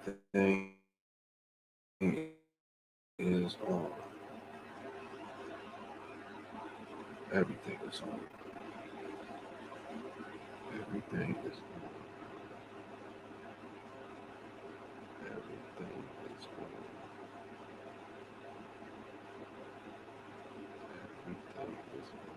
Everything is on. Everything is on. Everything is on. Everything is on. Everything is on.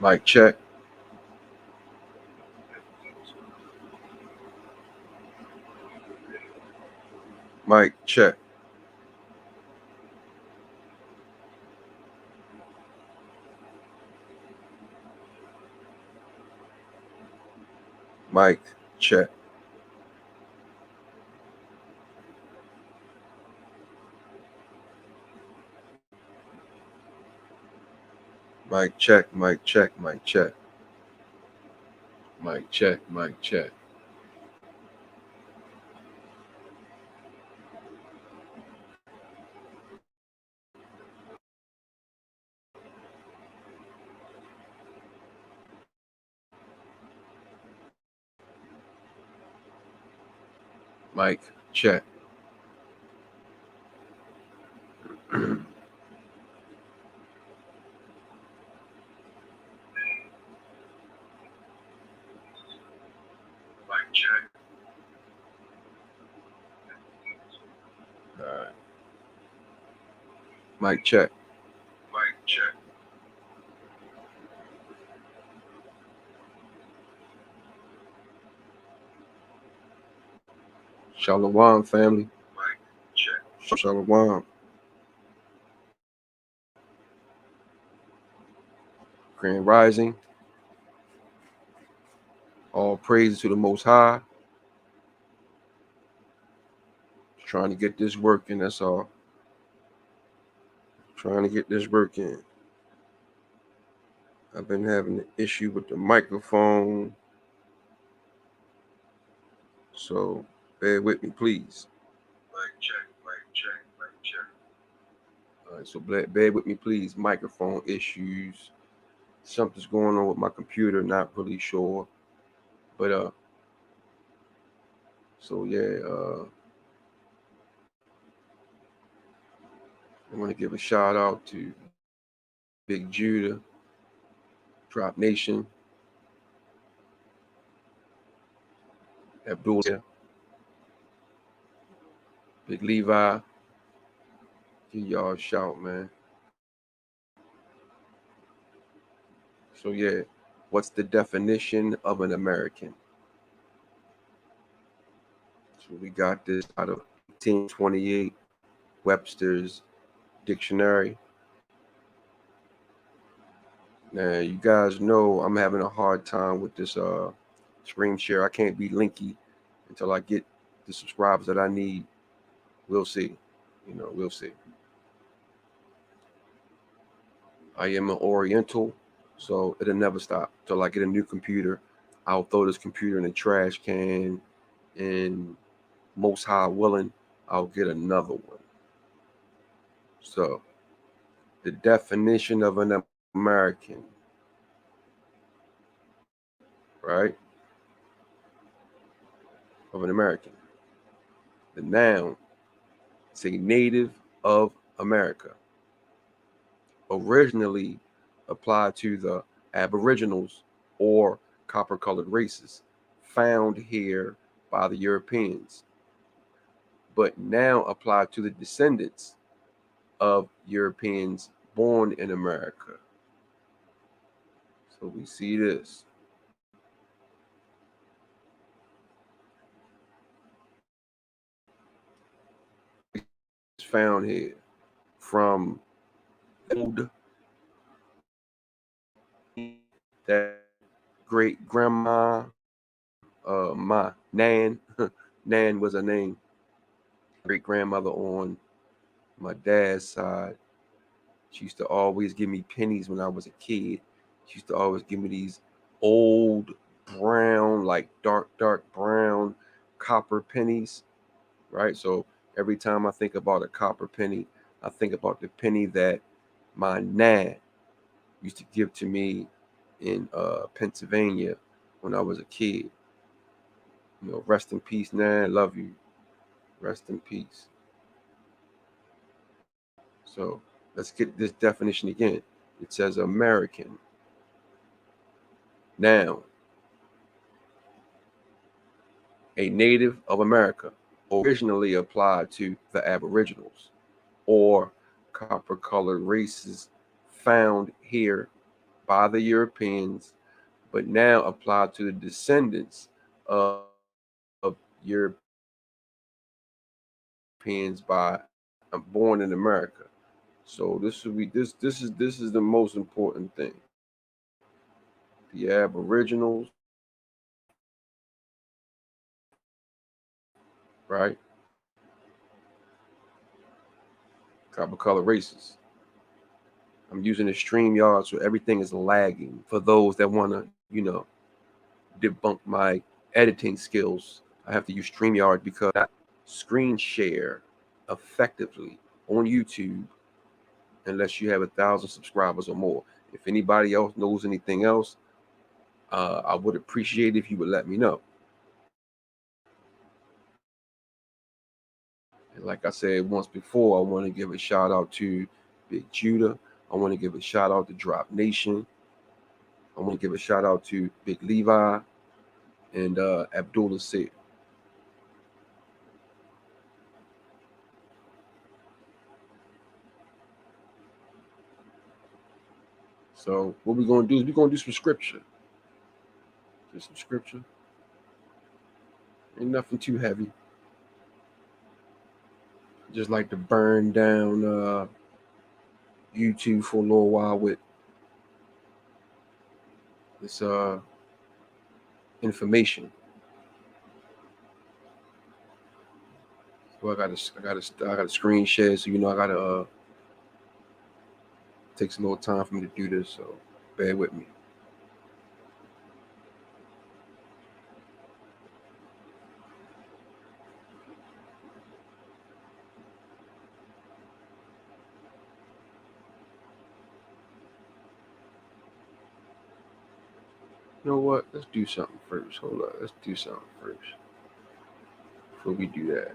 Mic check. Mic check. Mic check. Mic check. Mic check. Mic check. Mic check. Mic check. Mic check. Mic check. All right. Mic check. Mic check. Shalom, family. Mic check. Shalom. Grand Rising. All praise to the Most High. Trying to get this working, that's all. Trying to get this working. I've been having an issue with the microphone. So bear with me, please. Mic check, mic check, mic check. All right, so bear with me, please. Microphone issues. Something's going on with my computer, not really sure. But so yeah, I want to give a shout out to Big Judah, Drop Nation, Abdul, Big Levi. Give y'all a shout, man. So yeah, what's the definition of an American? So we got this out of 1828 Webster's Dictionary. Now you guys know I'm having a hard time with this screen share. I can't be linky until I get the subscribers that I need. We'll see. We'll see. I am an Oriental, so it'll never stop till I get a new computer. I'll throw this computer in the trash can, and most high willing, I'll get another one. So, the definition of an American, right? Of an American. The noun, say native of America. Originally applied to the Aboriginals or copper-colored races found here by the Europeans, but now applied to the descendants of Europeans born in America. So we see this. found here from old that great grandma, my Nan. Nan was her name. Great grandmother on my dad's side. She used to always give me pennies when I was a kid. She used to always give me these old brown, like dark brown copper pennies, right? So every time I think about a copper penny, I think about the penny that my Nan used to give to me in Pennsylvania when I was a kid. Rest in peace, Nan. Love you. Rest in peace. So let's get this definition again. It says American. Noun, a native of America, originally applied to the Aboriginals or copper colored races found here by the Europeans, but now applied to the descendants of Europeans by born in America. So this would be this is the most important thing. The Aboriginals, right? Copper color races. I'm using the StreamYard, so everything is lagging for those that want to, debunk my editing skills. I have to use StreamYard because I screen share effectively on YouTube unless you have 1,000 subscribers or more. If anybody else knows anything else, I would appreciate if you would let me know. And like I said once before, I want to give a shout out to Big Judah. I want to give a shout out to Drop Nation. I want to give a shout out to Big Levi and Abdullah Said. So what we're gonna do is we're gonna do some scripture. Just some scripture. Ain't nothing too heavy. Just like to burn down YouTube for a little while with this information. So I gotta screen share. So I gotta takes a little time for me to do this. So bear with me. You know what? Let's do something first. Hold on. Let's do something first. Before we do that.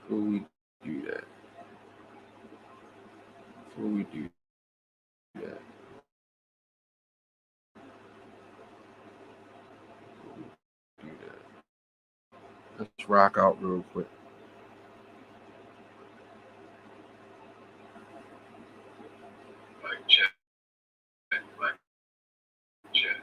Before we do that. Before we do that. Do that. Let's rock out real quick. Like check. Like check.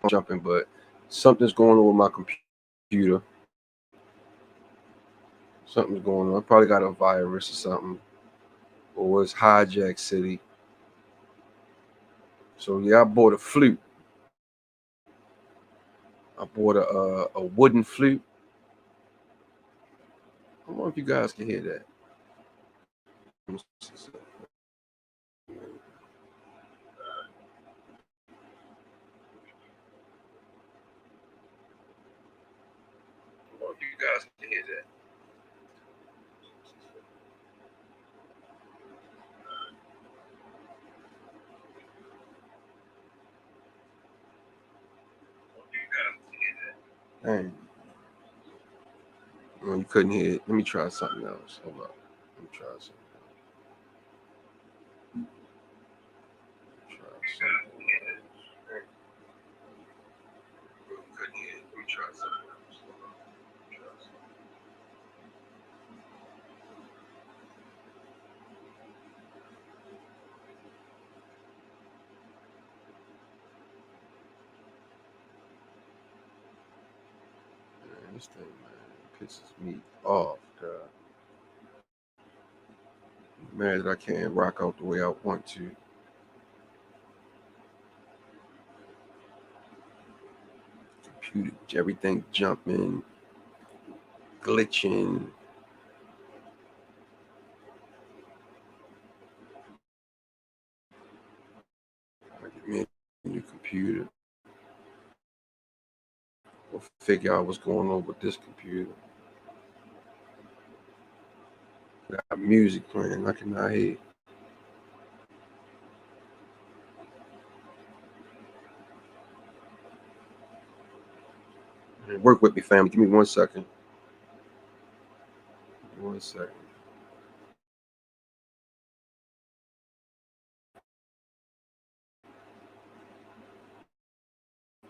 jumping, but something's going on with my computer. Something's going on. I probably got a virus or something, or it's hijacked city. So yeah, I bought a flute. I bought a wooden flute. I wonder if you guys can hear that. If you guys can hear that. Dang. Well, you couldn't hear it. Let me try something else. Hold up. Let me try something. Couldn't hear it. Let me try something else. Man, this thing, man, pisses me off, God. Man, that I can't rock out the way I want to. Computer, everything jumping, glitching. Get me a new computer. We'll figure out what's going on with this computer. Got music playing. I cannot hear. Work with me, family. Give me 1 second. 1 second.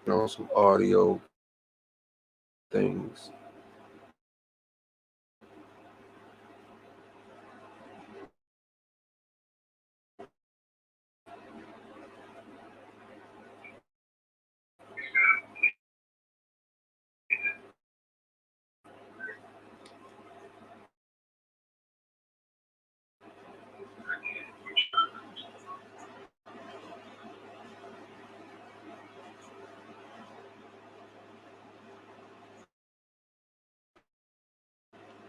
On some audio things.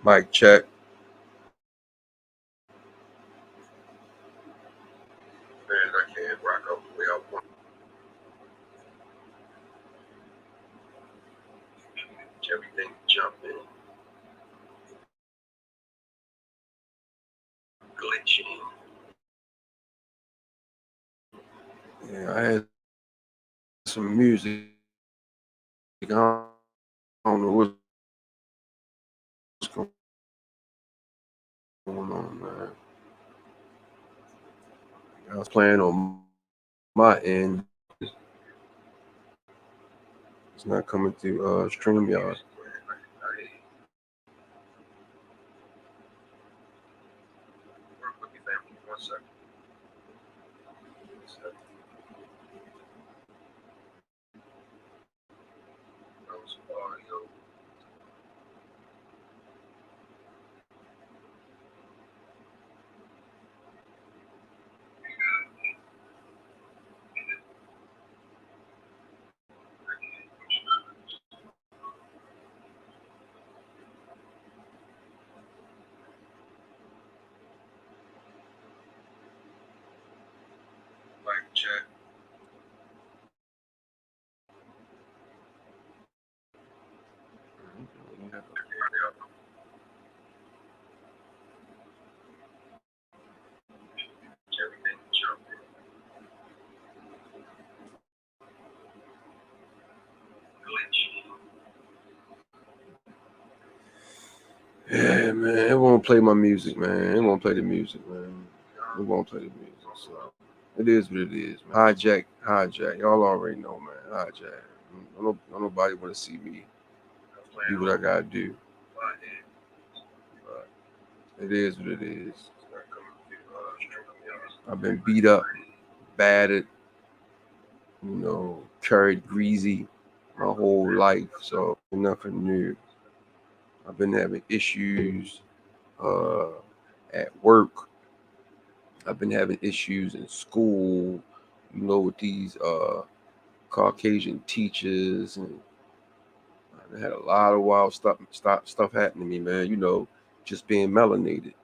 Mic check. Man, I can't rock out the way I want. Everything jumping, glitching. Yeah, I had some music. I don't know what's going on, man. I was playing on my end. It's not coming through StreamYard. Mic check. Everything jumping. Yeah, man, it won't play my music, man. It won't play the music, man. It won't play the music. So it is what it is, man. Hijack. Y'all already know, man. Hijack. Don't nobody want to see me do what I gotta do. But it is what it is. I've been beat up, battered, you know, carried greasy my whole life, so nothing new. I've been having issues uh, at work. I've been having issues in school, with these Caucasian teachers, and I had a lot of wild stuff happening to me, man. Just being melanated,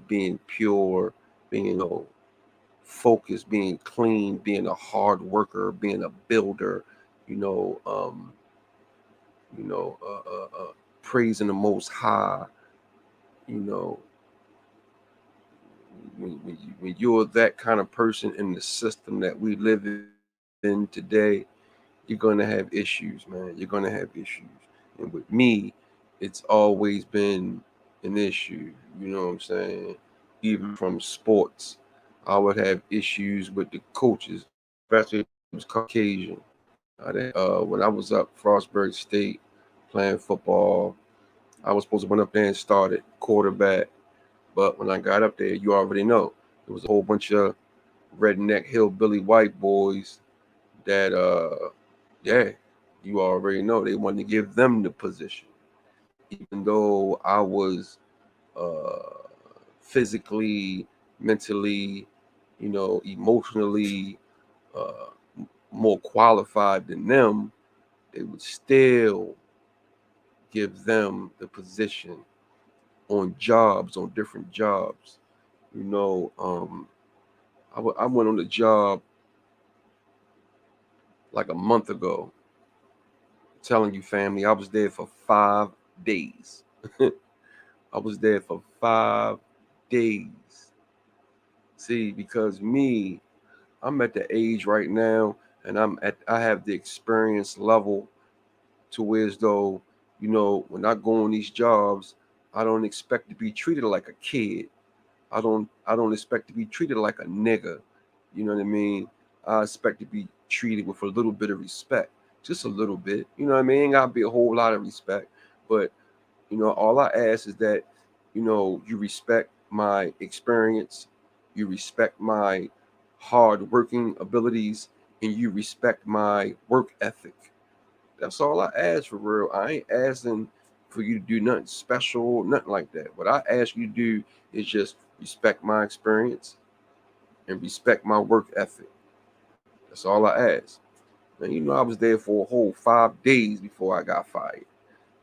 being pure, being focused, being clean, being a hard worker, being a builder, you know, um, praising the Most High, you know, when you're that kind of person in the system that we live in today, you're gonna have issues, man. You're gonna have issues. And with me, it's always been an issue. You know what I'm saying? Even from sports, I would have issues with the coaches, especially if it was Caucasian. When I was up Frostburg State playing football, I was supposed to went up there and started quarterback. But when I got up there, you already know there was a whole bunch of redneck hillbilly white boys that yeah, you already know they wanted to give them the position, even though I was uh physically, mentally, emotionally more qualified than them. They would still give them the position on jobs, on different jobs. You know, I went on the job like a month ago. Telling you, family, I was there for 5 days. I was there for 5 days. See, because me, I'm at the age right now, and I have the experience level to where as though, when I go on these jobs, I don't expect to be treated like a kid. I don't expect to be treated like a nigga. You know what I mean? I expect to be treated with a little bit of respect. Just a little bit. You know what I mean? Ain't gotta be a whole lot of respect. But, all I ask is that, you respect my experience, you respect my hard working abilities, and you respect my work ethic. That's all I ask for real. I ain't asking for you to do nothing special, nothing like that. What I ask you to do is just respect my experience and respect my work ethic. That's all I ask. And I was there for a whole 5 days before I got fired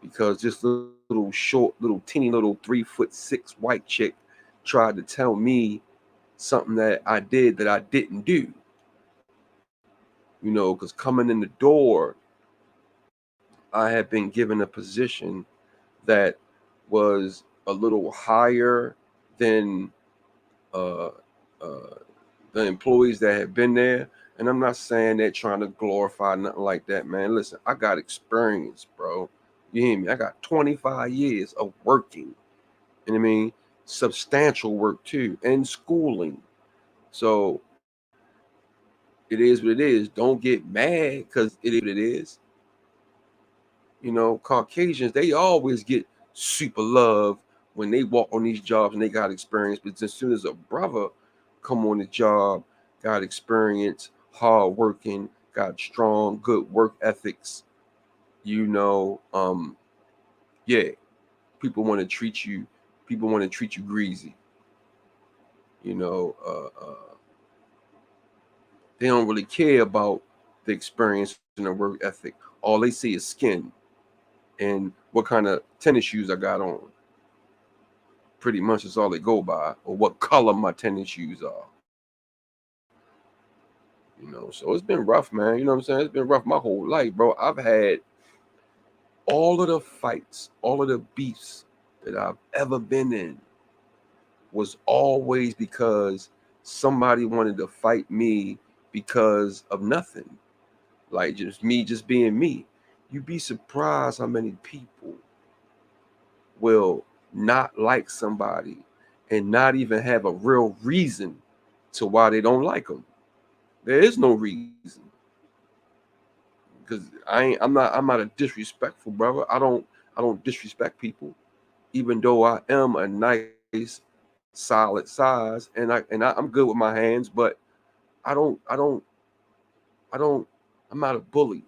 because this little short, little teeny little 3'6" white chick tried to tell me something that I did that I didn't do. Because coming in the door, I had been given a position that was a little higher than uh, uh, the employees that had been there. And I'm not saying that trying to glorify nothing like that, man. Listen, I got experience, bro. You hear me? I got 25 years of working. You know what I mean? Substantial work too, and schooling. So it is what it is. Don't get mad because it is what it is. Caucasians, they always get super love when they walk on these jobs and they got experience. But as soon as a brother come on the job, got experience, hard working, got strong, good work ethics, yeah, people want to treat you, greasy. You know, uh, uh, they don't really care about the experience and the work ethic. All they see is skin and what kind of tennis shoes I got on. Pretty much is all they go by, or what color my tennis shoes are. So it's been rough, man. You know what I'm saying? It's been rough my whole life, bro. I've had all of the fights, all of the beefs that I've ever been in was always because somebody wanted to fight me because of nothing. Like just me just being me. You'd be surprised how many people will not like somebody and not even have a real reason to why they don't like them. There is no reason because I'm not a disrespectful brother. I don't disrespect people, even though I am a nice, solid size, and I'm good with my hands. But I don't, I don't, I don't, I'm not a bully.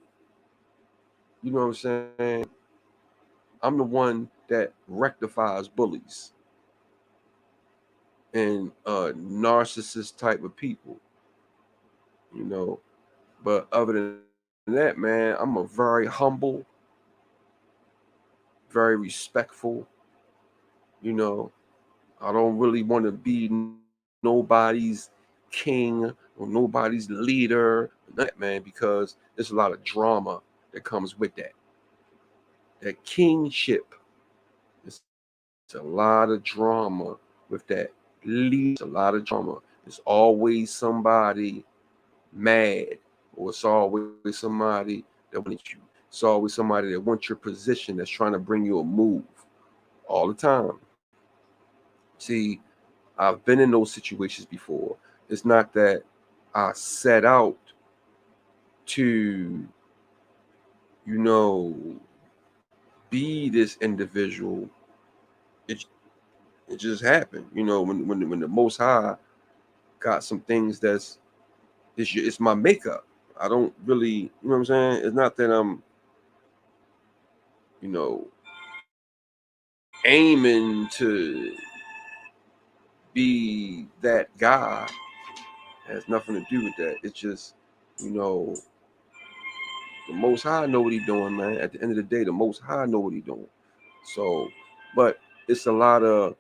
You know what I'm saying? I'm the one that rectifies bullies and narcissist type of people, you know. But other than that, man, I'm a very humble, very respectful, you know. I don't really want to be nobody's king or nobody's leader, none of that, man, because there's a lot of drama that comes with that. That kingship, it's a lot of drama with that. Leadership, it's a lot of drama. It's always somebody mad, or it's always somebody that wants you. It's always somebody that wants your position, that's trying to bring you a move all the time. See, I've been in those situations before. It's not that I set out to, you know, be this individual. It it just happened. You know, when the Most High got some things it's my makeup. I don't really, you know what I'm saying? It's not that I'm, you know, aiming to be that guy. It has nothing to do with that. It's just, you know, the Most High know what He doing, man. At the end of the day, the Most High know what He doing. So, but it's a lot of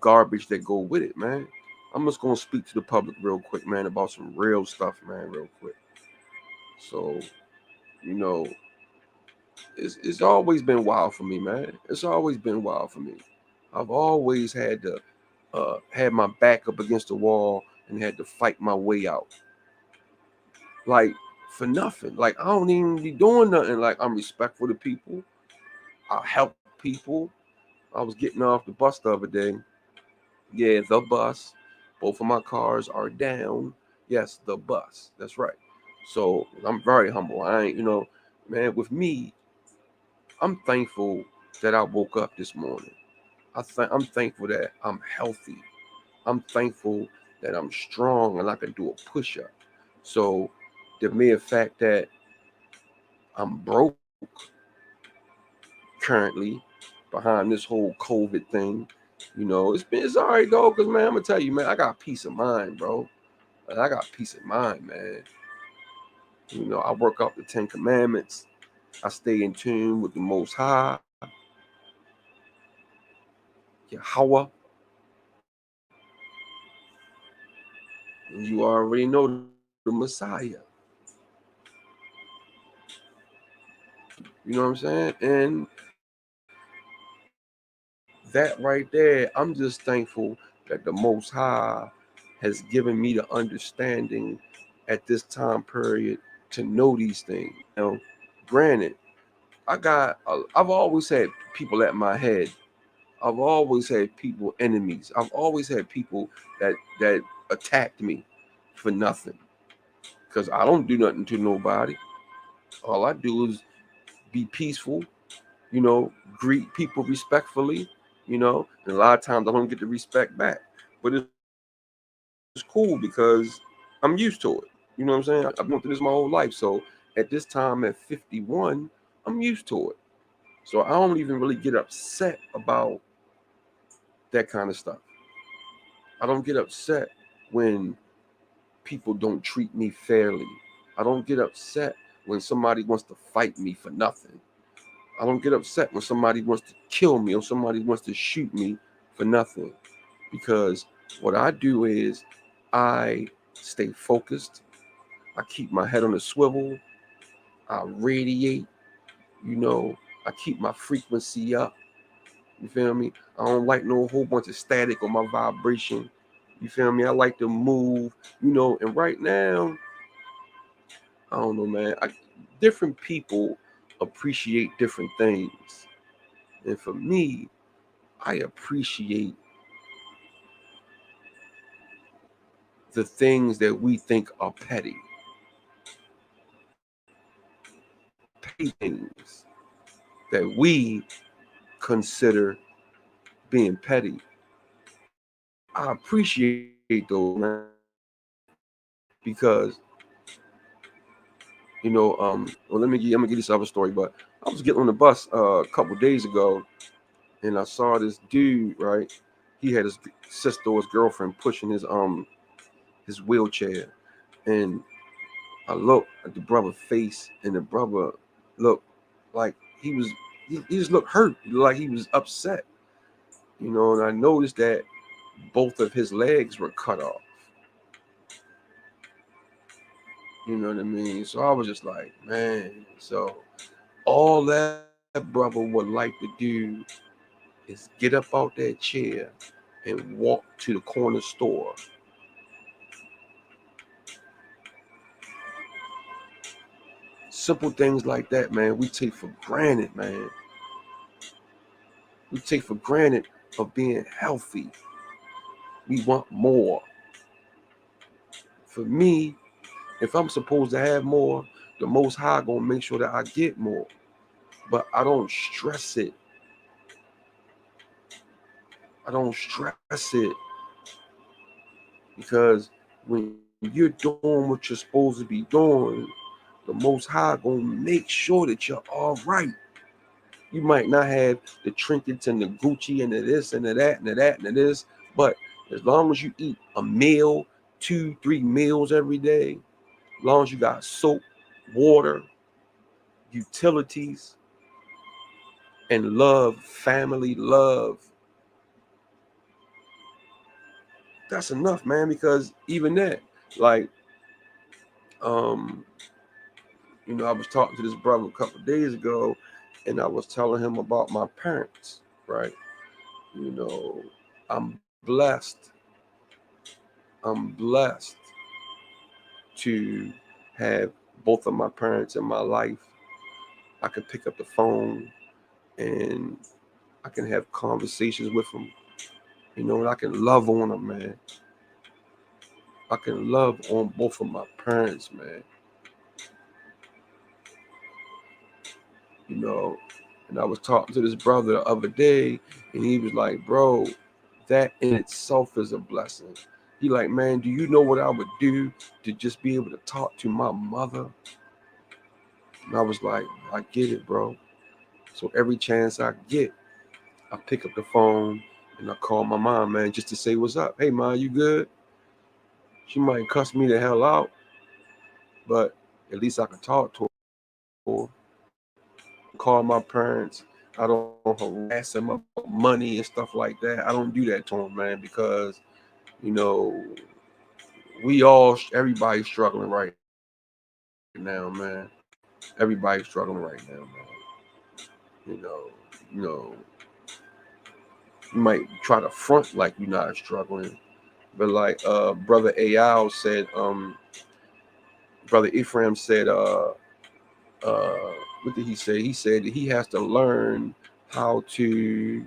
garbage that go with it, man. I'm just gonna speak to the public real quick, man, about some real stuff, man, real quick. So, you know, it's always been wild for me, man. It's always been wild for me. I've always had to had my back up against the wall and had to fight my way out. Like for nothing. Like I don't even be doing nothing. Like I'm respectful to people. I help people. I was getting off the bus the other day. Yeah, the bus. Both of my cars are down. Yes, the bus. That's right. So I'm very humble. I ain't, man, with me, I'm thankful that I woke up this morning. I'm thankful that I'm healthy. I'm thankful that I'm strong and I can do a push up. So the mere fact that I'm broke currently behind this whole COVID thing, it's all right though, because man, I'm gonna tell you, man, I got peace of mind, bro. I got peace of mind, man. I work out the 10 Commandments. I stay in tune with the Most High, Yahweh. And you already know the Messiah. You know what I'm saying? And that right there, I'm just thankful that the Most High has given me the understanding at this time period to know these things. Granted, I've always had people at my head. I've always had people enemies. I've always had people that attacked me for nothing. Because I don't do nothing to nobody. All I do is be peaceful, greet people respectfully, and a lot of times I don't get the respect back. But it's cool because I'm used to it. You know what I'm saying? I've been through this my whole life. So at this time at 51, I'm used to it. So I don't even really get upset about that kind of stuff. I don't get upset when people don't treat me fairly. I don't get upset when somebody wants to fight me for nothing. I don't get upset when somebody wants to kill me or somebody wants to shoot me for nothing. Because what I do is I stay focused. I keep my head on a swivel. I radiate, you know, I keep my frequency up. You feel me? I don't like no whole bunch of static on my vibration. You feel me? I like to move, and right now, I don't know, man. Different people appreciate different things. And for me, I appreciate the things that we think are petty. Petty things that we consider being petty. I appreciate those, man. because well, I'm gonna give this other story, but I was getting on the bus a couple days ago, and I saw this dude, right? He had his sister or his girlfriend pushing his wheelchair, and I looked at the brother's face, and the brother looked like he just looked hurt, like he was upset, and I noticed that both of his legs were cut off. You know what I mean? So I was just like, man. So all that brother would like to do is get up out that chair and walk to the corner store. Simple things like that, man, we take for granted, man. We take for granted of being healthy. We want more. For me, if I'm supposed to have more, the Most High gonna make sure that I get more. But I don't stress it. I don't stress it because when you're doing what you're supposed to be doing, the Most High gonna make sure that you're all right. You might not have the trinkets and the Gucci and the this and the that and the that and the this, but as long as you eat a meal, 2, 3 meals every day, as long as you got soap, water, utilities, and love, family love, that's enough, man. Because even that, like, um, I was talking to this brother a couple of days ago, and I was telling him about my parents, right? You know, I'm blessed. I'm blessed to have both of my parents in my life. I can pick up the phone and I can have conversations with them, and I can love on them, man. I can love on both of my parents, man. You know, and I was talking to this brother the other day, and he was like, bro, that in itself is a blessing. He like, man, do you know what I would do to just be able to talk to my mother? And I was like, I get it, bro. So every chance I get, I pick up the phone and I call my mom, man, just to say what's up. Hey, mom, you good? She might cuss me the hell out, but at least I can talk to her. I don't call my parents. I don't harass them about money and stuff like that. I don't do that to them, man, because you know everybody's struggling right now, man. Everybody's struggling right now, man. You know, you know, you might try to front like you're not struggling, but like brother Al said, brother Ephraim said, what did he say? He said that he has to learn how to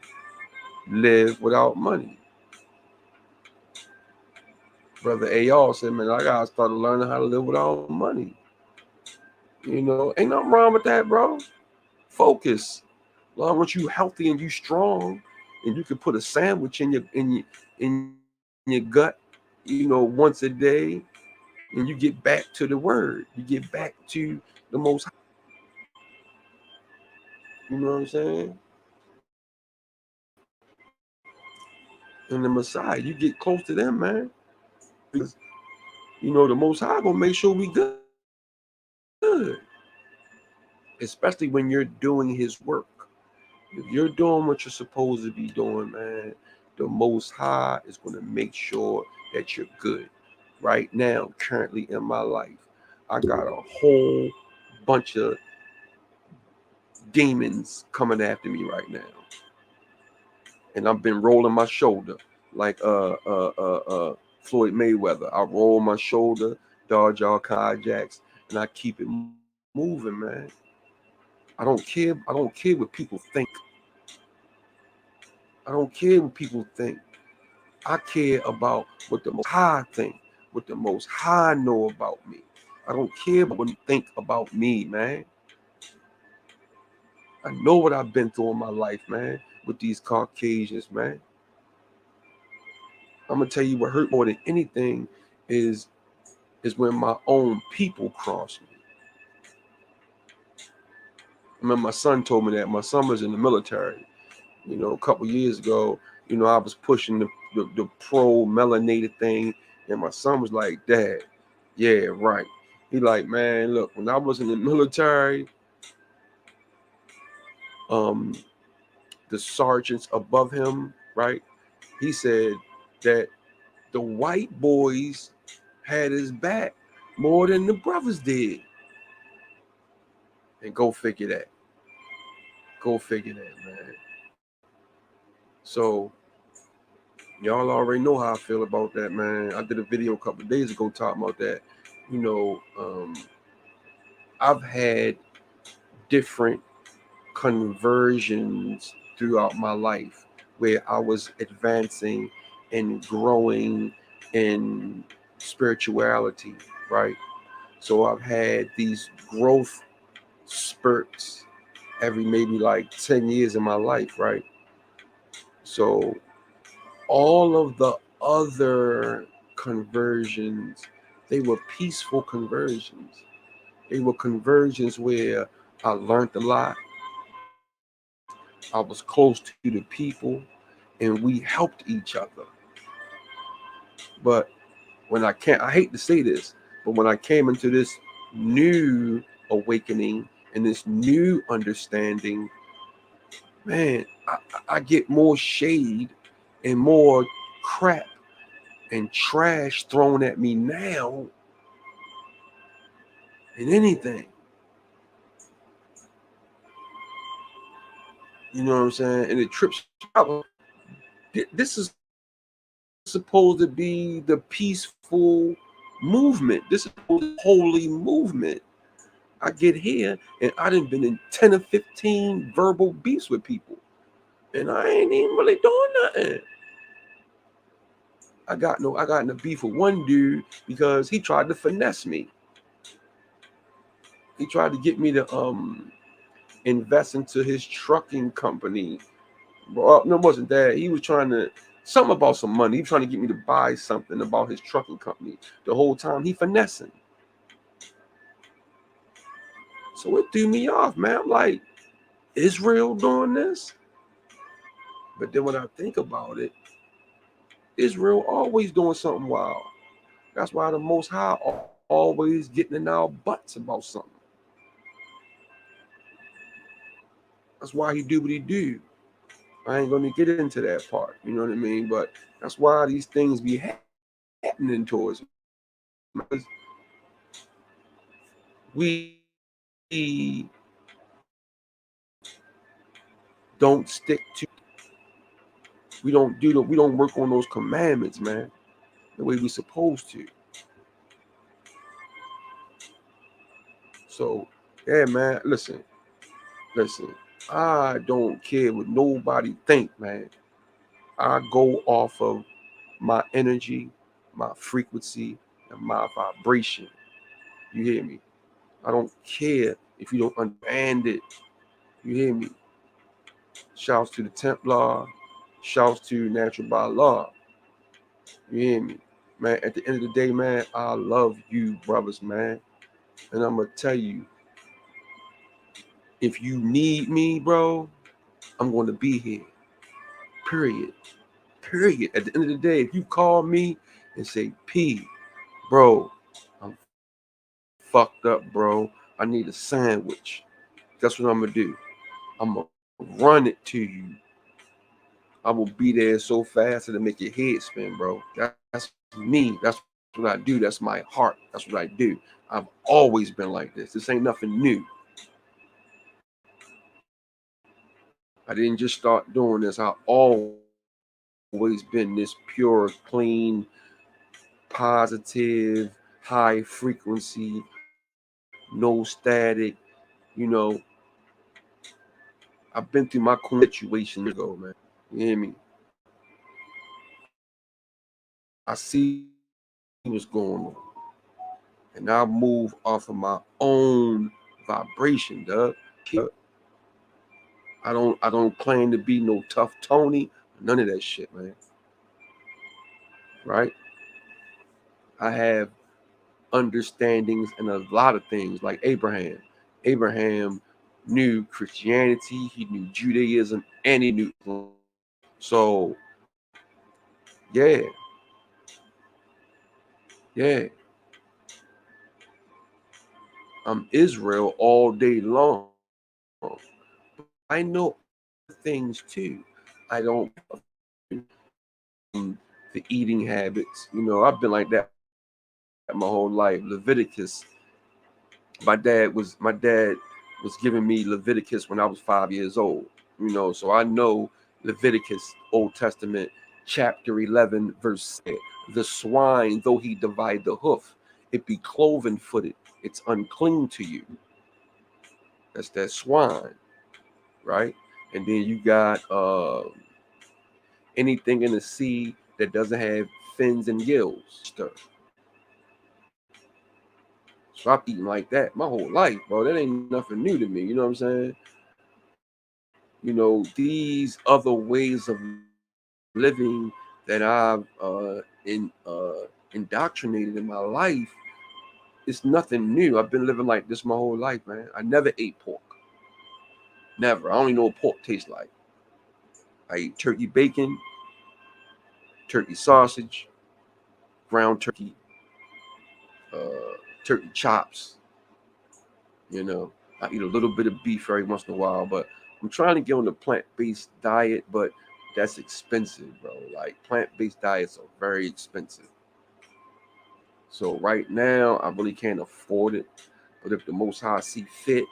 live without money. Brother Al said, man, I gotta start learning how to live without money. Ain't nothing wrong with that, bro. Focus. As long as you healthy and you strong, and you can put a sandwich in your gut, once a day, and you get back to the word. You get back to the Most High. You know what I'm saying? And the Messiah, you get close to them, man. Because the Most High gonna make sure we good. Especially when you're doing His work. If you're doing what you're supposed to be doing, man, the Most High is gonna make sure that you're good. Right now, currently in my life, I got a whole bunch of demons coming after me right now, and I've been rolling my shoulder like Floyd Mayweather. I roll my shoulder, dodge all carjacks, and I keep it moving, man. I don't care. I don't care what people think. I don't care what people think. I care about what the Most High think, what the Most High know about me. I don't care about what you think about me, man. I know what I've been through in my life, man, with these Caucasians, man. I'm gonna tell you what hurt more than anything is is when my own people cross me. I remember my son told me that. My son was in the military. A couple years ago, I was pushing the pro melanated thing, and my son was like, "Dad, yeah, right." He like, "Man, look, when I was in the military, um, the sergeants above him, right? He said that the white boys had his back more than the brothers did." And go figure that. Go figure that, man. So y'all already know how I feel about that, man. I did a video a couple of days ago talking about that. You know, I've had different conversions throughout my life where I was advancing and growing in spirituality, right? So I've had these growth spurts every maybe like 10 years in my life, right? So all of the other conversions, they were peaceful conversions. They were conversions where I learned a lot. I was close to the people, and we helped each other. But I hate to say this, but when I came into this new awakening and this new understanding, man, I get more shade and more crap and trash thrown at me now than anything. You know what I'm saying? And it trips me out. This is supposed to be the peaceful movement. This is the holy movement. I get here and I done been in 10 or 15 verbal beefs with people. And I ain't even really doing nothing. I got in a beef with one dude because he tried to finesse me. He tried to get me to invest into his trucking company. Well, no, it wasn't that. He was trying to something about some money. He was trying to get me to buy something about his trucking company. The whole time he finessing. So it threw me off, man. I'm like, Israel doing this? But then when I think about it, Israel always doing something wild. That's why the Most High always getting in our butts about something. That's why he do what he do. I ain't gonna get into that part. You know what I mean? But that's why these things be happening towards me. Because we don't stick to. We don't work on those commandments, man, the way we supposed to. So yeah, man, listen. I don't care what nobody think, man. I go off of my energy, my frequency, and my vibration. You hear me? I don't care if you don't understand it. You hear me? Shouts to the Templar. Shouts to Natural by Law. You hear me? Man, at the end of the day, man, I love you, brothers, man. And I'm going to tell you, if you need me, bro, I'm going to be here. Period. Period. At the end of the day, if you call me and say, P, bro, I'm fucked up, bro. I need a sandwich. That's what I'm going to do. I'm going to run it to you. I will be there so fast it'll make your head spin, bro. That's me. That's what I do. That's my heart. That's what I do. I've always been like this. This ain't nothing new. I didn't just start doing this. I always been this pure, clean, positive, high frequency, no static. You know, I've been through my situation ago, man. You hear me? I see what's going on. And I move off of my own vibration, dog. I don't claim to be no tough Tony, none of that shit, man. Right? I have understandings and a lot of things. Like Abraham. Abraham knew Christianity, he knew Judaism, and he knew Islam. So yeah, yeah, I'm Israel all day long. I know things too. I don't the eating habits. I've been like that my whole life. Leviticus. My dad was giving me Leviticus when I was 5 years old. So I know Leviticus, Old Testament, chapter 11, verse 6. The swine, though he divide the hoof, it be cloven footed. It's unclean to you. That's that swine, right? And then you got anything in the sea that doesn't have fins and gills. So I've eaten like that my whole life, bro. That ain't nothing new to me. You know what I'm saying? These other ways of living that I've indoctrinated in my life, it's nothing new. I've been living like this my whole life, man. I never ate pork. Never. I don't even know what pork tastes like. I eat turkey bacon, turkey sausage, ground turkey, turkey chops. I eat a little bit of beef every once in a while, but I'm trying to get on the plant-based diet, but that's expensive, bro. Like plant-based diets are very expensive. So right now, I really can't afford it. But if the Most High see fit,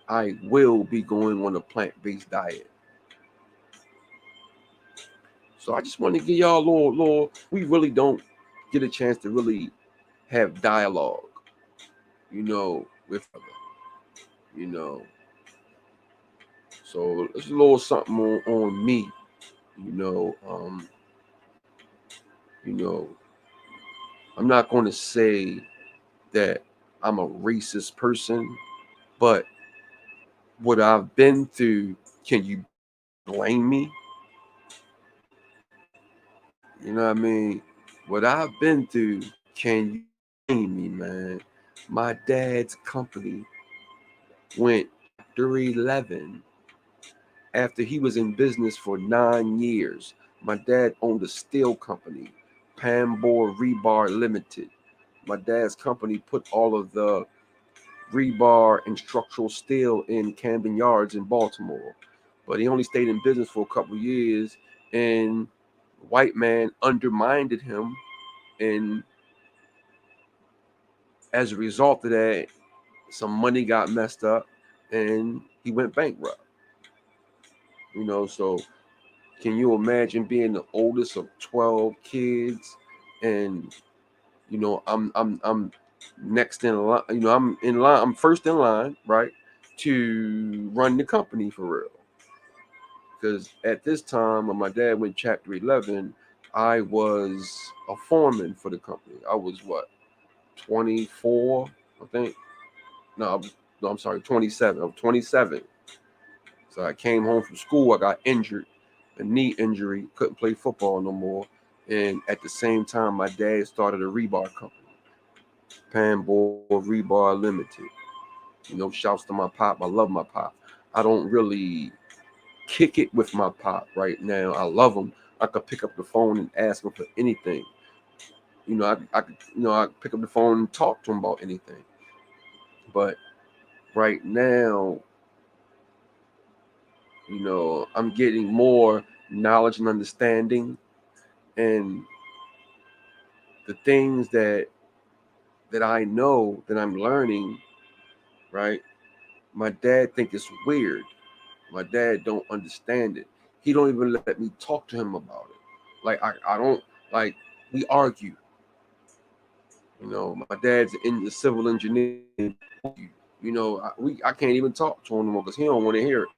I will be going on a plant-based diet. So I just want to give y'all a little. We really don't get a chance to really have dialogue, with other, you know. So it's a little something on me, you know. You know, I'm not going to say that I'm a racist person, but what I've been through, can you blame me? You know what I mean? What I've been through, can you blame me, man? My dad's company went chapter 11 after he was in business for 9 years. My dad owned a steel company, Pambor Rebar Limited. My dad's company put all of the rebar and structural steel in Camden Yards in Baltimore. But he only stayed in business for a couple of years, and white man undermined him, and as a result of that, some money got messed up, and he went bankrupt. So can you imagine being the oldest of 12 kids, and I'm next in line. I'm in line. I'm first in line, right, to run the company for real. Because at this time, when my dad went chapter 11, I was a foreman for the company. I was what, 24, I think. No, I'm sorry, 27. I'm 27. So I came home from school. I got injured, a knee injury, couldn't play football no more. And at the same time, my dad started a rebar company, Pambor Rebar Limited. Shouts to my pop. I love my pop. I don't really kick it with my pop right now. I love him. I could pick up the phone and ask him for anything. I pick up the phone and talk to him about anything. But right now, I'm getting more knowledge and understanding, and the things that I know that I'm learning, right? My dad think it's weird. My dad don't understand it. He don't even let me talk to him about it. Like I don't like we argue. My dad's in the civil engineering. I can't even talk to him anymore because he don't want to hear it.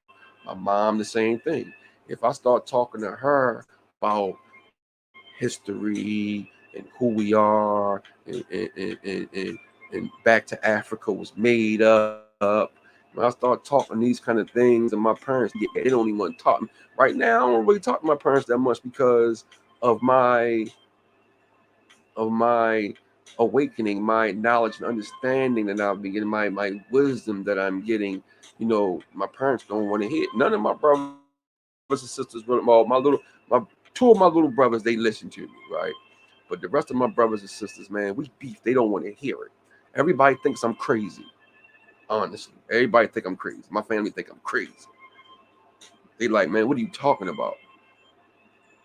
My mom the same thing. If I start talking to her about history and who we are and back to Africa was made up. When I start talking these kind of things, and my parents, they don't even want to talk. Right now, I don't really talk to my parents that much because of my of my awakening, my knowledge and understanding that I've been getting, my wisdom that I'm getting. My parents don't want to hear it. None of my brothers and sisters, my 2 of my little brothers, they listen to me, right? But the rest of my brothers and sisters, man, we beef. They don't want to hear it. Everybody thinks I'm crazy. Honestly, everybody think I'm crazy. My family think I'm crazy. They like, man, what are you talking about?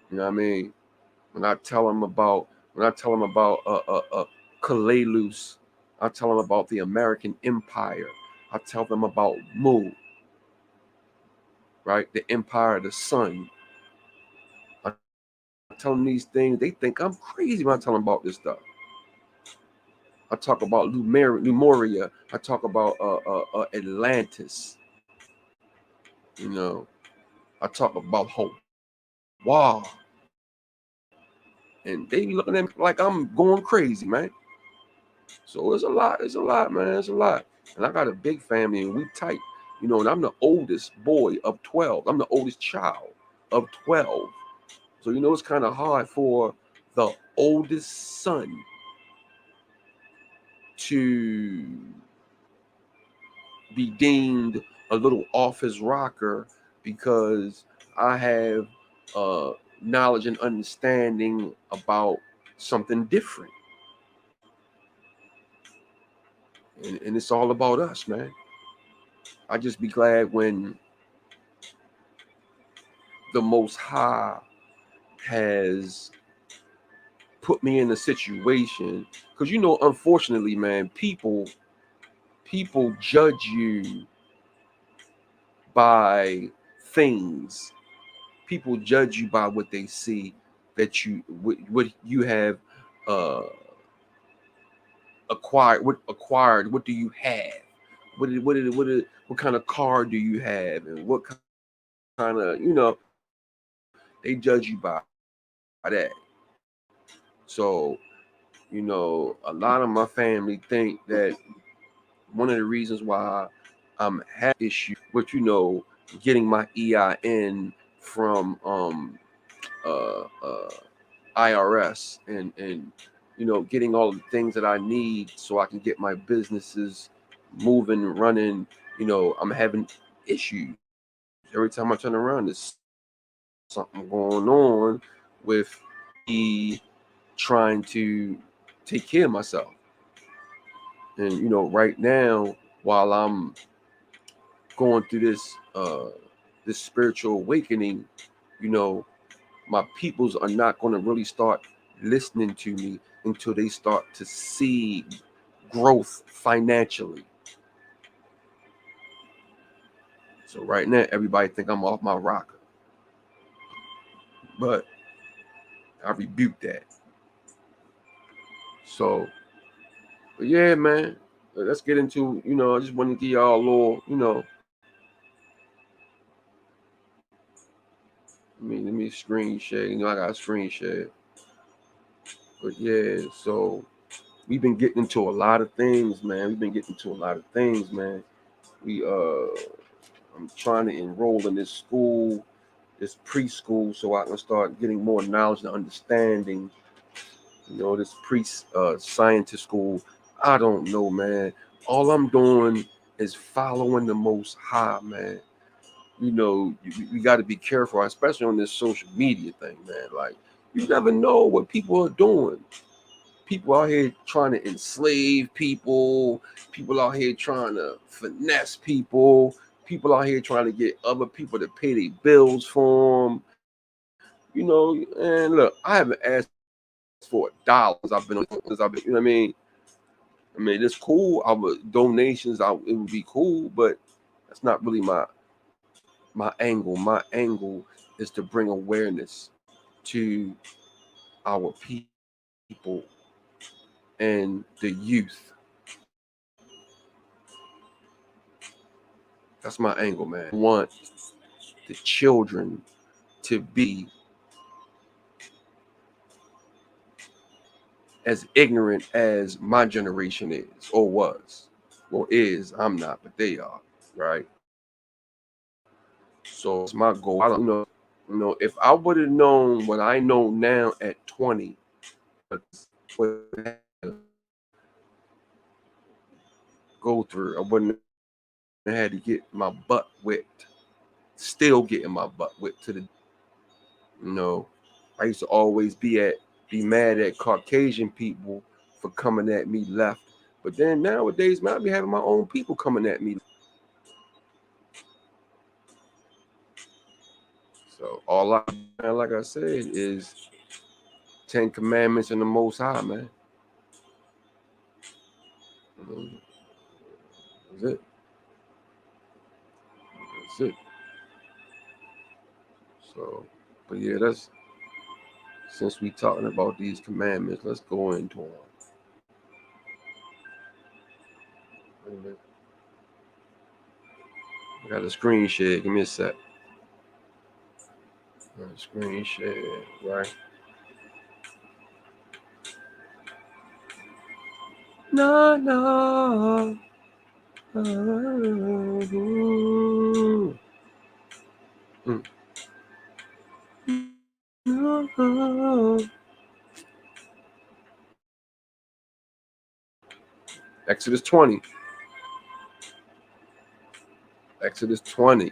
You know what I mean? When I tell them about when I tell them about Kalelus, I tell them about the American Empire. I tell them about Mu, right? The Empire of the Sun. I tell them these things. They think I'm crazy when I tell them about this stuff. I talk about Lemuria. I talk about Atlantis. You know, I talk about Hawaii, and they be looking at me like I'm going crazy, man. So it's a lot. It's a lot, man. It's a lot. And I got a big family, and we tight. And I'm the oldest boy of 12. I'm the oldest child of 12. So it's kind of hard for the oldest son to be deemed a little off his rocker because I have uh, knowledge and understanding about something different. And it's all about us, man. I just be glad when the Most High has put me in a situation, because unfortunately, man, people judge you by things. People judge you by what they see, that what you have uh acquired. What do you have? What kind of car do you have, and what kind of they judge you by that. So a lot of my family think that one of the reasons why I'm having issue with getting my EIN from IRS, and getting all the things that I need so I can get my businesses moving, running. I'm having issues every time I turn around. There's something going on with me trying to take care of myself. And right now, while I'm going through this spiritual awakening, you know, my peoples are not going to really start listening to me until they start to see growth financially. So right now, everybody think I'm off my rocker, but I rebuke that. So, but yeah, man, let's get into. I just want to give y'all a little. Let me screen share. I got a screen share. But yeah, so we've been getting into a lot of things, man. We've been getting into a lot of things, man. We I'm trying to enroll in this school, this preschool, so I can start getting more knowledge and understanding. This scientist school. I don't know, man. All I'm doing is following the Most High, man. We got to be careful, especially on this social media thing, man. Like, you never know what people are doing. People out here trying to enslave people. People out here trying to finesse people. People out here trying to get other people to pay their bills for them. And look, I haven't asked for $1 I've been on since I've been. It's cool. I would donations. It would be cool, but that's not really my angle. My angle is to bring awareness to our people and the youth. That's my angle, man. I want the children to be as ignorant as my generation is or was. Well, is. I'm not, but they are, right? So that's my goal. I don't if I would have known what I know now at 20, go through. I wouldn't have had to get my butt whipped. Still getting my butt whipped to the, you know. I used to always be mad at Caucasian people for coming at me left. But then nowadays, man, I be having my own people coming at me. So all I, man, like I said, is 10 Commandments and the Most High, man. That's it. That's it. So, but yeah, that's, since we talking about these commandments, let's go into them. I got a screen share. Give me a sec. Screen share, right? No, no. Exodus 20. Exodus 20.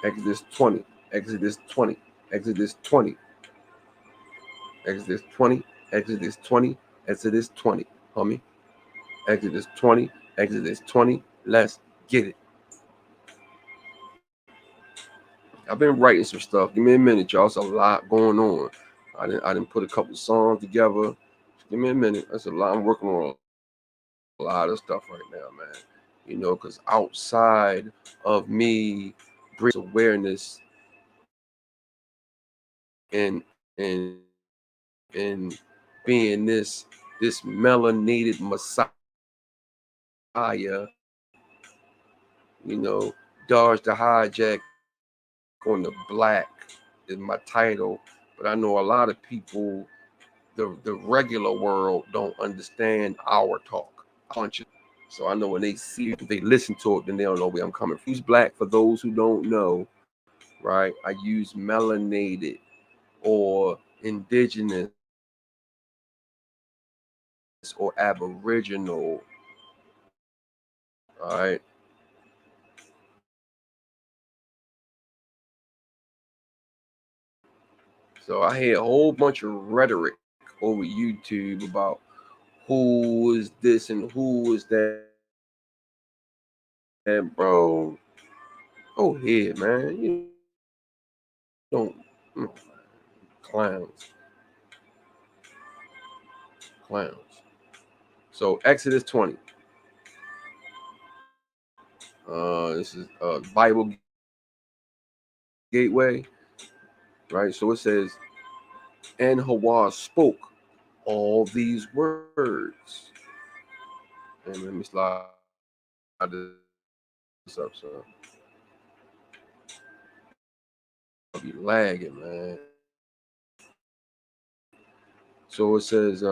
Exodus 20. Exodus 20. Exodus 20. Exodus 20. Exodus 20. Exodus 20. Homie. Exodus 20. Exodus 20. Let's get it. I've been writing some stuff. Give me a minute, y'all. It's a lot going on. I didn't put a couple songs together. Give me a minute. That's a lot. I'm working on a lot of stuff right now, man. You know, because outside of me bringing awareness and and and being this melanated Messiah, you know, Dodge the Hijack on the Black is my title. But I know a lot of people, the regular world, don't understand our talk. So I know when they see it, they listen to it, then they don't know where I'm coming from. Use Black, for those who don't know, right? I use melanated or indigenous or aboriginal, all right? So I hear a whole bunch of rhetoric over YouTube about who is this and who is that. And bro, go ahead, man. You don't, clowns, clowns. So Exodus 20. This is Bible Gateway, right? So it says, and Hawa spoke all these words. And let me slide this up, so I'll be lagging, man. So it says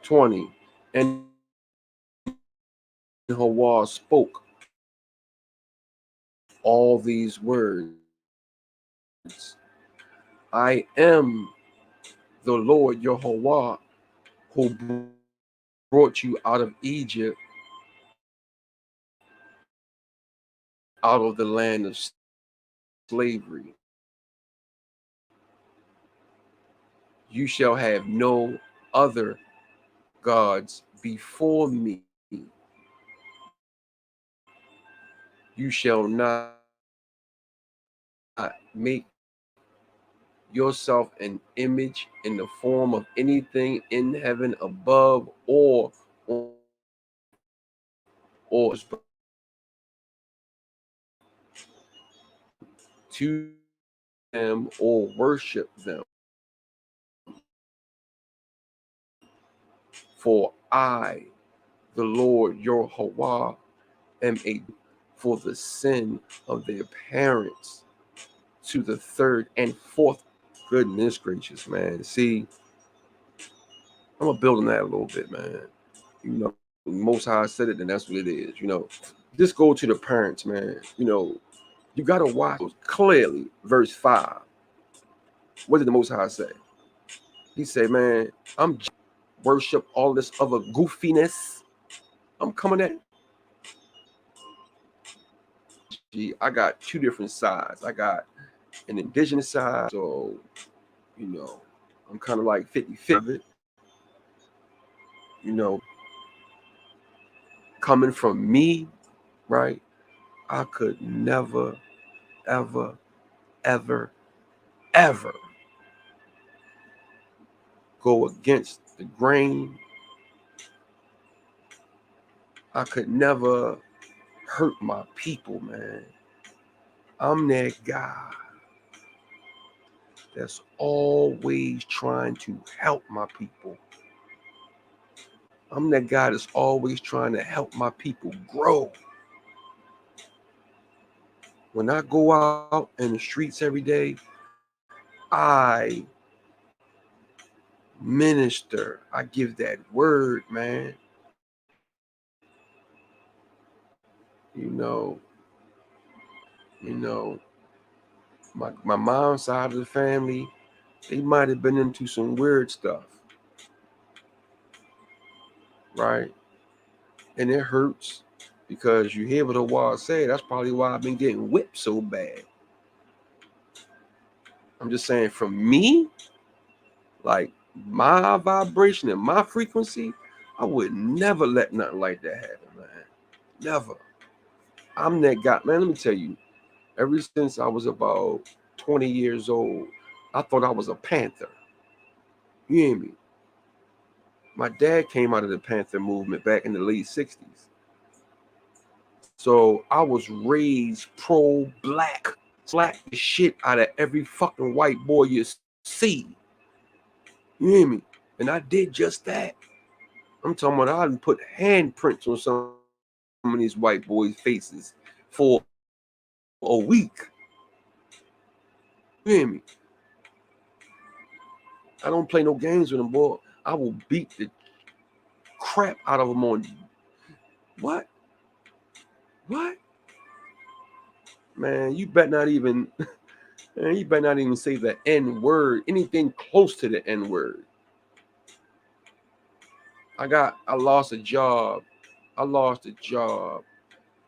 20, and Hawa spoke all these words. I am the Lord your Hawa, who brought you out of Egypt, out of the land of slavery. You shall have no other gods before me. You shall not make yourself an image in the form of anything in heaven above or to them or worship them. For I, the Lord your Hawa, am a for the sin of their parents to the third and fourth. Goodness gracious, man. See, I'm gonna build on that a little bit, man. You know, Most High said it, and that's what it is. You know, just go to the parents, man. You know, you gotta watch clearly, verse 5. What did the Most High say? He said, man, I'm worship all this other goofiness. I'm coming at. I got two different sides. I got an indigenous side, so I'm kind of like 50-50 of it. Coming from me, right? I could never, ever, ever, ever go against the grain. I could never hurt my people, man. I'm that guy that's always trying to help my people. I'm that guy that's always trying to help my people grow. When I go out in the streets every day, I minister. I give that word, man. You know, my mom's side of the family, they might have been into some weird stuff, right? And it hurts because you hear what the wall say. That's probably why I've been getting whipped so bad. I'm just saying, from me, like my vibration and my frequency, I would never let nothing like that happen, man. Never. I'm that guy, man. Let me tell you, ever since I was about 20 years old, I thought I was a panther. You hear me? My dad came out of the Panther movement back in the late 60s. So I was raised pro-black. Slap the shit out of every fucking white boy you see. You hear me? And I did just that. I'm talking about I done put handprints on some of these white boys' faces for a week. You hear me? I don't play no games with them, boy. I will beat the crap out of them on what? What? Man, you better not even say the N word, anything close to the N word. I lost a job. I lost a job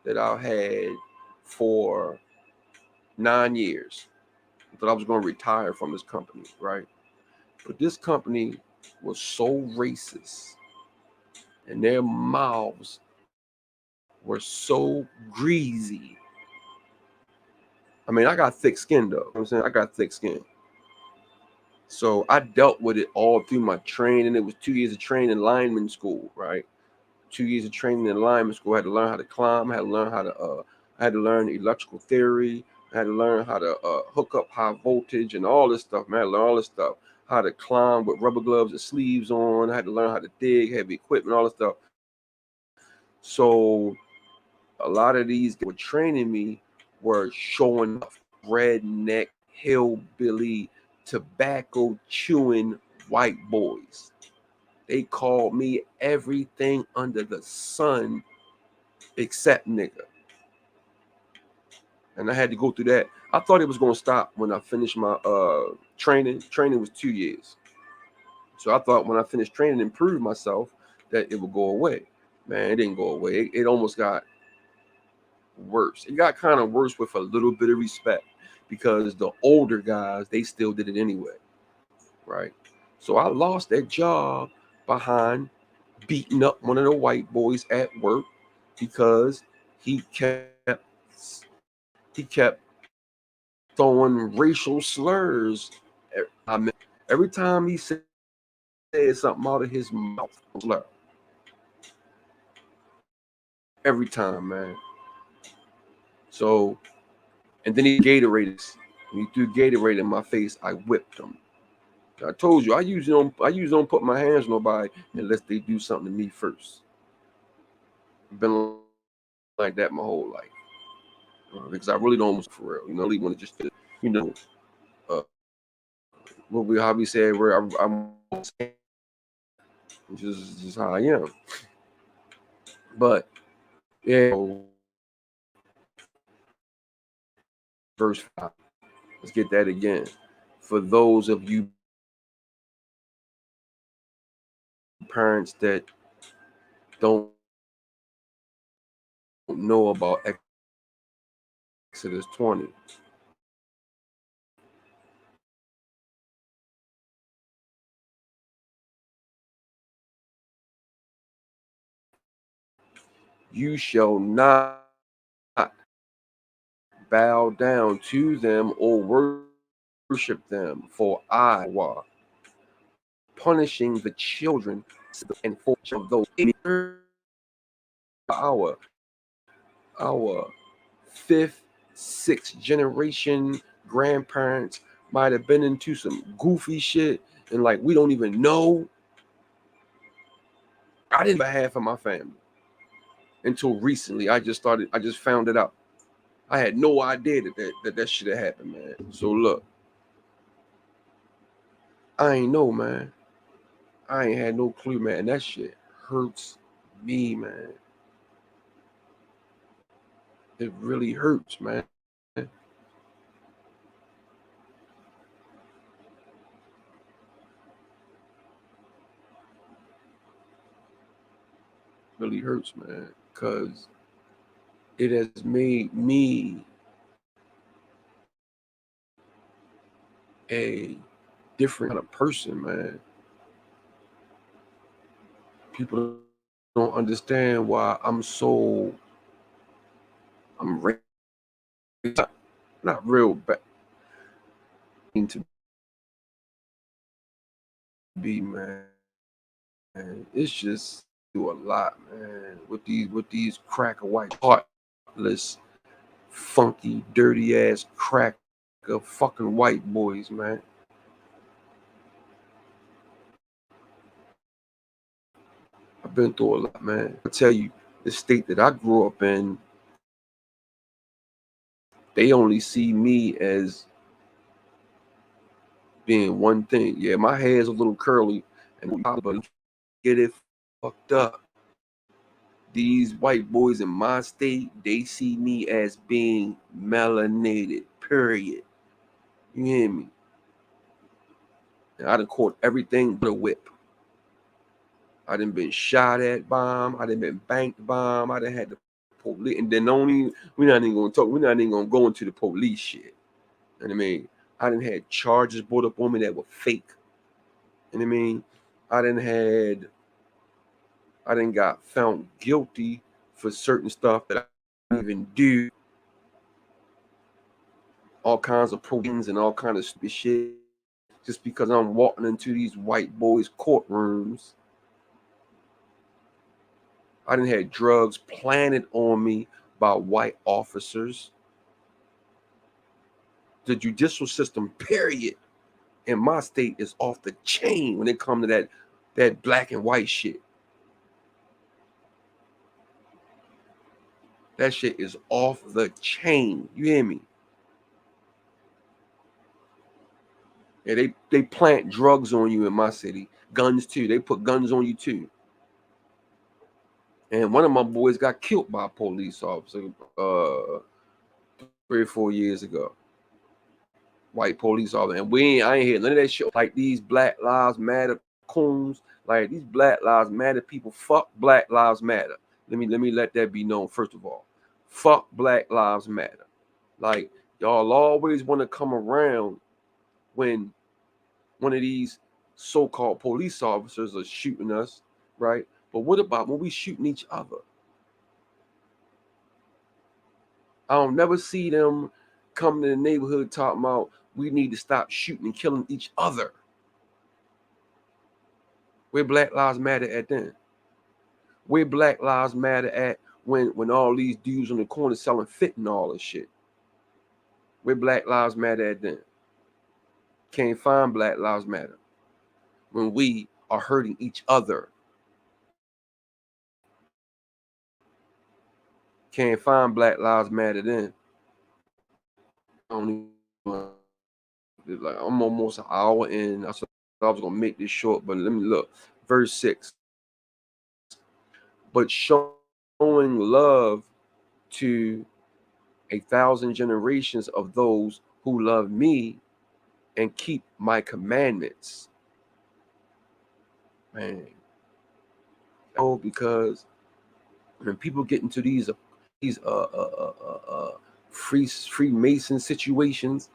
that I had for 9 years. I thought I was going to retire from this company, right? But this company was so racist and their mouths were so greasy. I mean, I got thick skin though. You know what I'm saying? I got thick skin. So I dealt with it all through my training. It was 2 years of training in lineman school, right? 2 years of training in lineman school. I had to learn how to climb. I had to learn electrical theory. I had to learn how to hook up high voltage and all this stuff, man. I learned all this stuff. How to climb with rubber gloves and sleeves on. I had to learn how to dig, heavy equipment, all this stuff. So a lot of these were training me were showing up redneck, hillbilly, tobacco chewing white boys. They called me everything under the sun except nigga. And I had to go through that. I thought it was going to stop when I finished my training. Training was 2 years. So I thought when I finished training and proved myself that it would go away. Man, it didn't go away. It almost got worse. It got kind of worse with a little bit of respect because the older guys, they still did it anyway. Right? So I lost that job behind beating up one of the white boys at work because he kept throwing racial slurs. I mean, every time he said something out of his mouth, slur. Every time, man. So, and then he Gatorade. When he threw Gatorade in my face, I whipped him. I told you, I usually don't put my hands on nobody unless they do something to me first. I've been like that my whole life. Because I really don't, for real. I really want to just, uh, how we say, where I'm just how I am. But yeah, verse 5. Let's get that again. for those of you parents that don't know about Exodus 20. You shall not bow down to them or worship them, for I, Yahweh, punishing the children and fortune of those in our fifth, sixth generation grandparents might have been into some goofy shit, and like we don't even know. I didn't have half of my family until recently. I just found it out. I had no idea that shit had happened, man. So look, I ain't know, man. I ain't had no clue, man. And that shit hurts me, man. It really hurts, man. Really hurts, man. Cause it has made me a different kind of person, man. People don't understand why I'm not real bad to be, man. It's just do a lot, man. With these cracker white heartless, funky, dirty ass cracker fucking white boys, man. I've been through a lot, man. I tell you, the state that I grew up in, they only see me as being one thing. Yeah, my hair's a little curly, and but get it fucked up. These white boys in my state, they see me as being melanated. Period. You hear me? And I done caught everything but a whip. I done been shot at bomb. I done been banked bomb. I done had the police, and then only we're not even gonna talk. We're not even gonna go into the police shit. You know what I mean? I done had charges brought up on me that were fake. You know what I mean? I done had I done got found guilty for certain stuff that I didn't even do. All kinds of proteins and all kinds of stupid shit just because I'm walking into these white boys' courtrooms. I done had drugs planted on me by white officers. The judicial system, period, in my state is off the chain when it comes to that black and white shit. That shit is off the chain. You hear me? Yeah, they plant drugs on you in my city. Guns too. They put guns on you too. And one of my boys got killed by a police officer 3 or 4 years ago. White police officer. And I ain't hear none of that shit. Like these Black Lives Matter coons. Like these Black Lives Matter people. Fuck Black Lives Matter. Let me let that be known first of all. Fuck Black Lives Matter. Like y'all always want to come around when one of these so-called police officers are shooting us, right? But what about when we shooting each other? I don't never see them coming to the neighborhood talking about we need to stop shooting and killing each other. Where Black Lives Matter at then? Where Black Lives Matter at when all these dudes on the corner selling fentanyl and shit? Where Black Lives Matter at then? Can't find Black Lives Matter when we are hurting each other. Can't find Black Lives Matter then. Like I'm almost an hour in. I was gonna make this short, but let me look. Verse 6. But showing love to 1,000 generations of those who love me and keep my commandments. Man, oh, because when people get into these Freemason situations,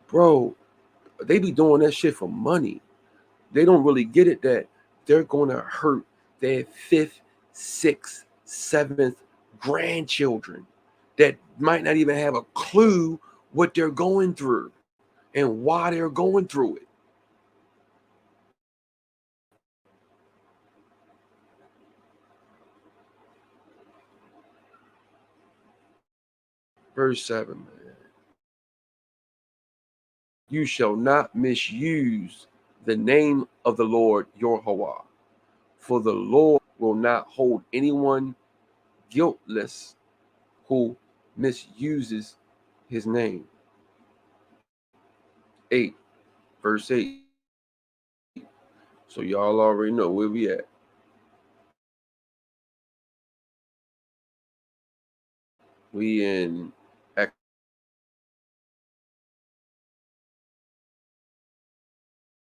bro, they be doing that shit for money. They don't really get it that they're gonna hurt their fifth, sixth, seventh grandchildren that might not even have a clue what they're going through and why they're going through it. Verse 7, man. You shall not misuse the name of the Lord your Yahweh, for the Lord will not hold anyone guiltless who misuses his name. 8, verse 8. So y'all already know where we at. We in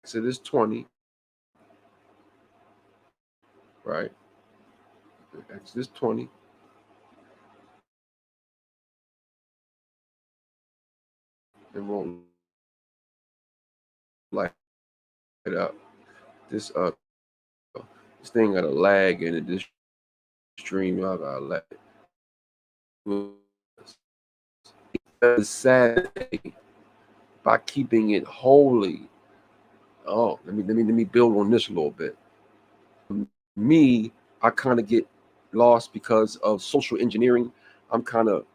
Exodus 20, right? Exodus 20. It won't light it up. This this thing got a lag in it. This stream, y'all got a lag. The Sabbath by keeping it holy. Oh, let me build on this a little bit. Me, I kind of get lost because of social engineering. I'm kind of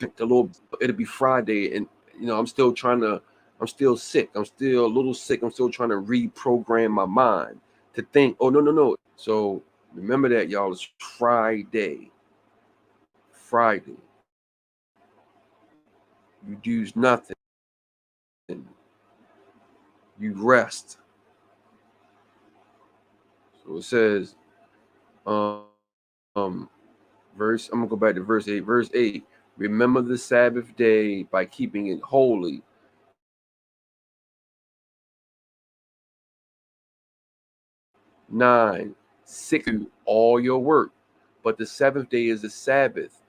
a little. It'll be Friday, and I'm still trying to. I'm still sick. I'm still a little sick. I'm still trying to reprogram my mind to think. Oh, no, no, no. So remember that, y'all. It's Friday. Friday. You do nothing. You rest. So it says, um, verse. I'm gonna go back to verse 8. Verse 8. Remember the Sabbath day by keeping it holy. 9. 6. Do all your work, but the seventh day is the Sabbath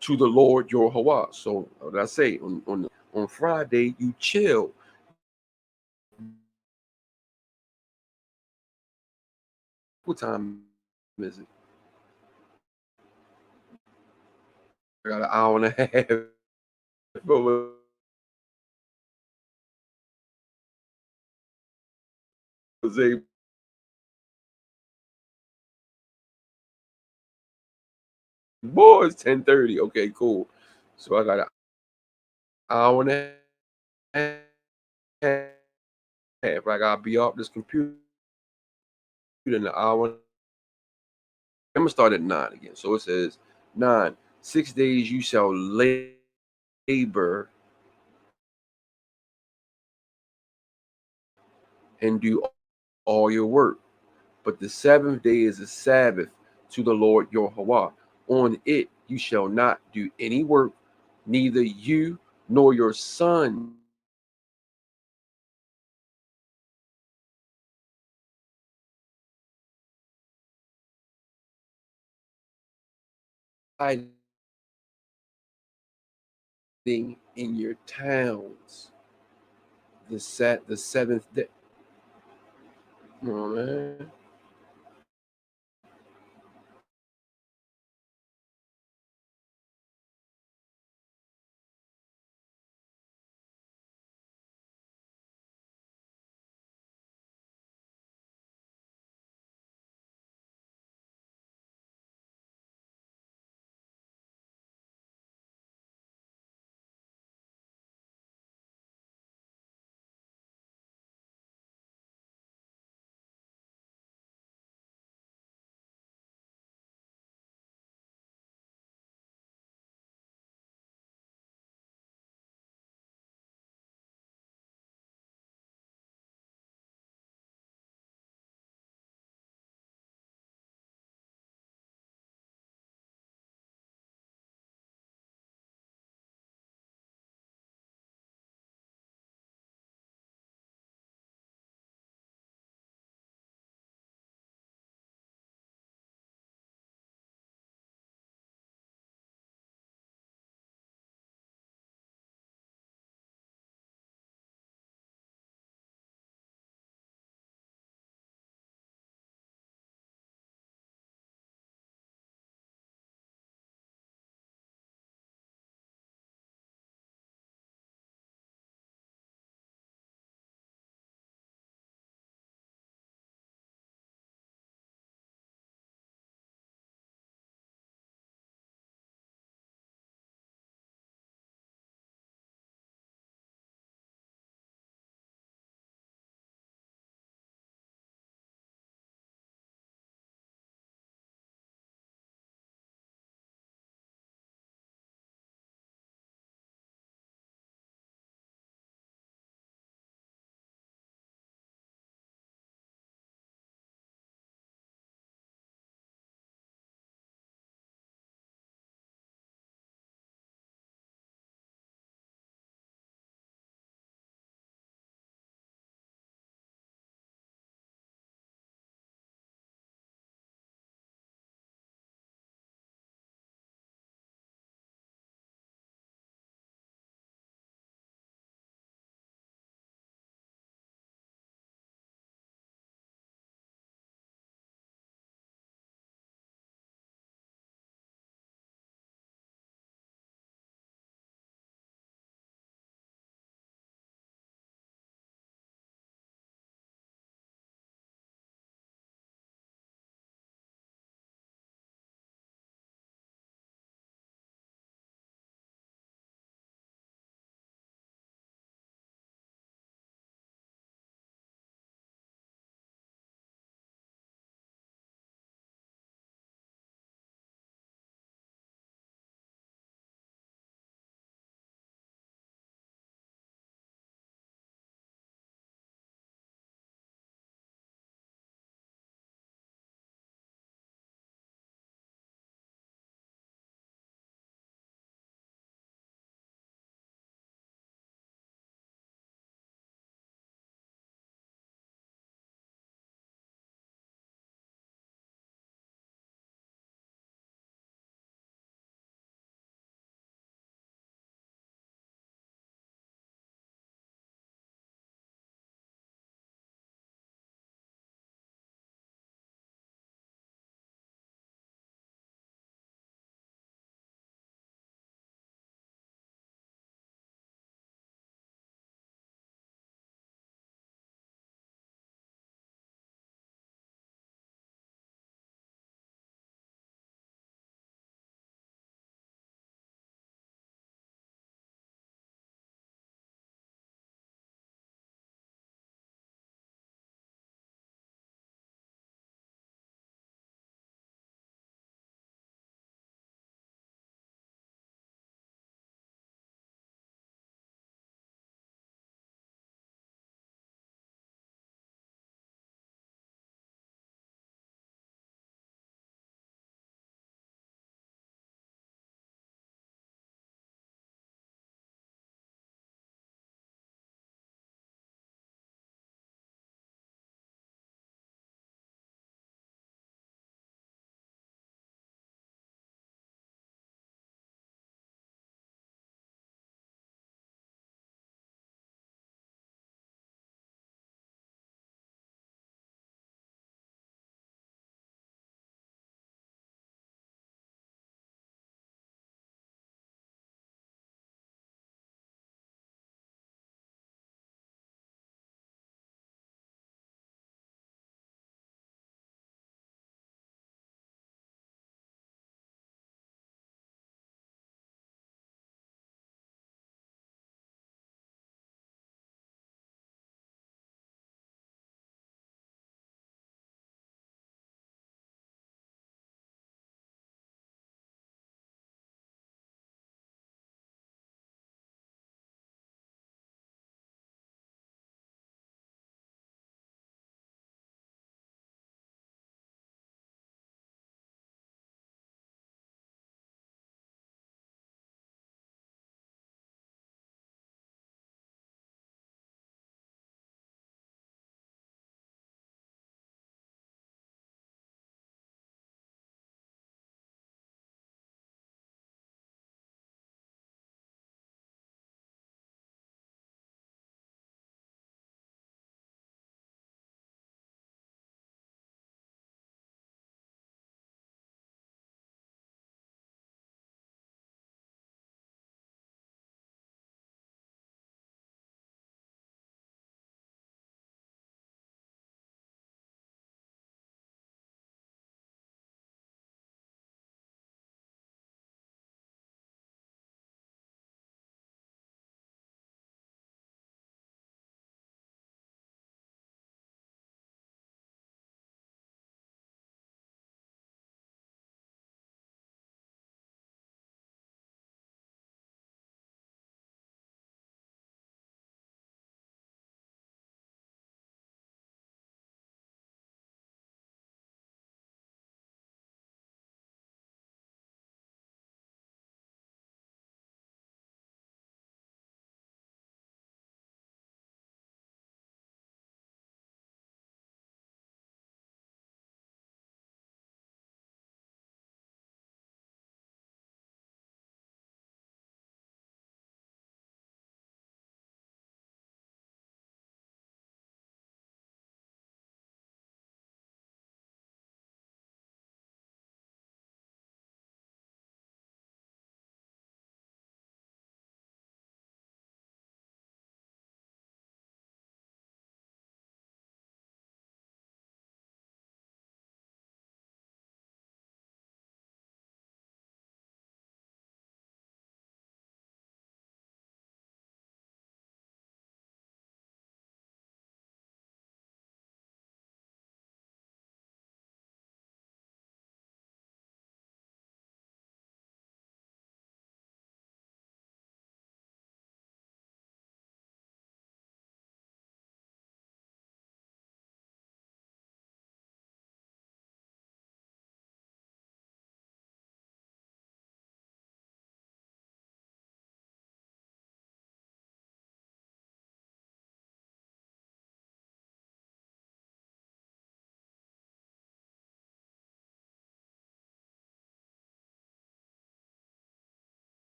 to the Lord your Yahweh. So what did I say? On Friday you chill. What time is it? I got an hour and a half. Jose, boy, it's 10:30. Okay, cool. So I got an hour and a half. I gotta be off this computer in an hour. I'm gonna start at 9 again. So it says 9. 6 days you shall labor and do all your work. But the seventh day is a Sabbath to the Lord your Yahweh. On it you shall not do any work, neither you nor your son. In your towns. The seventh day. Come on, man.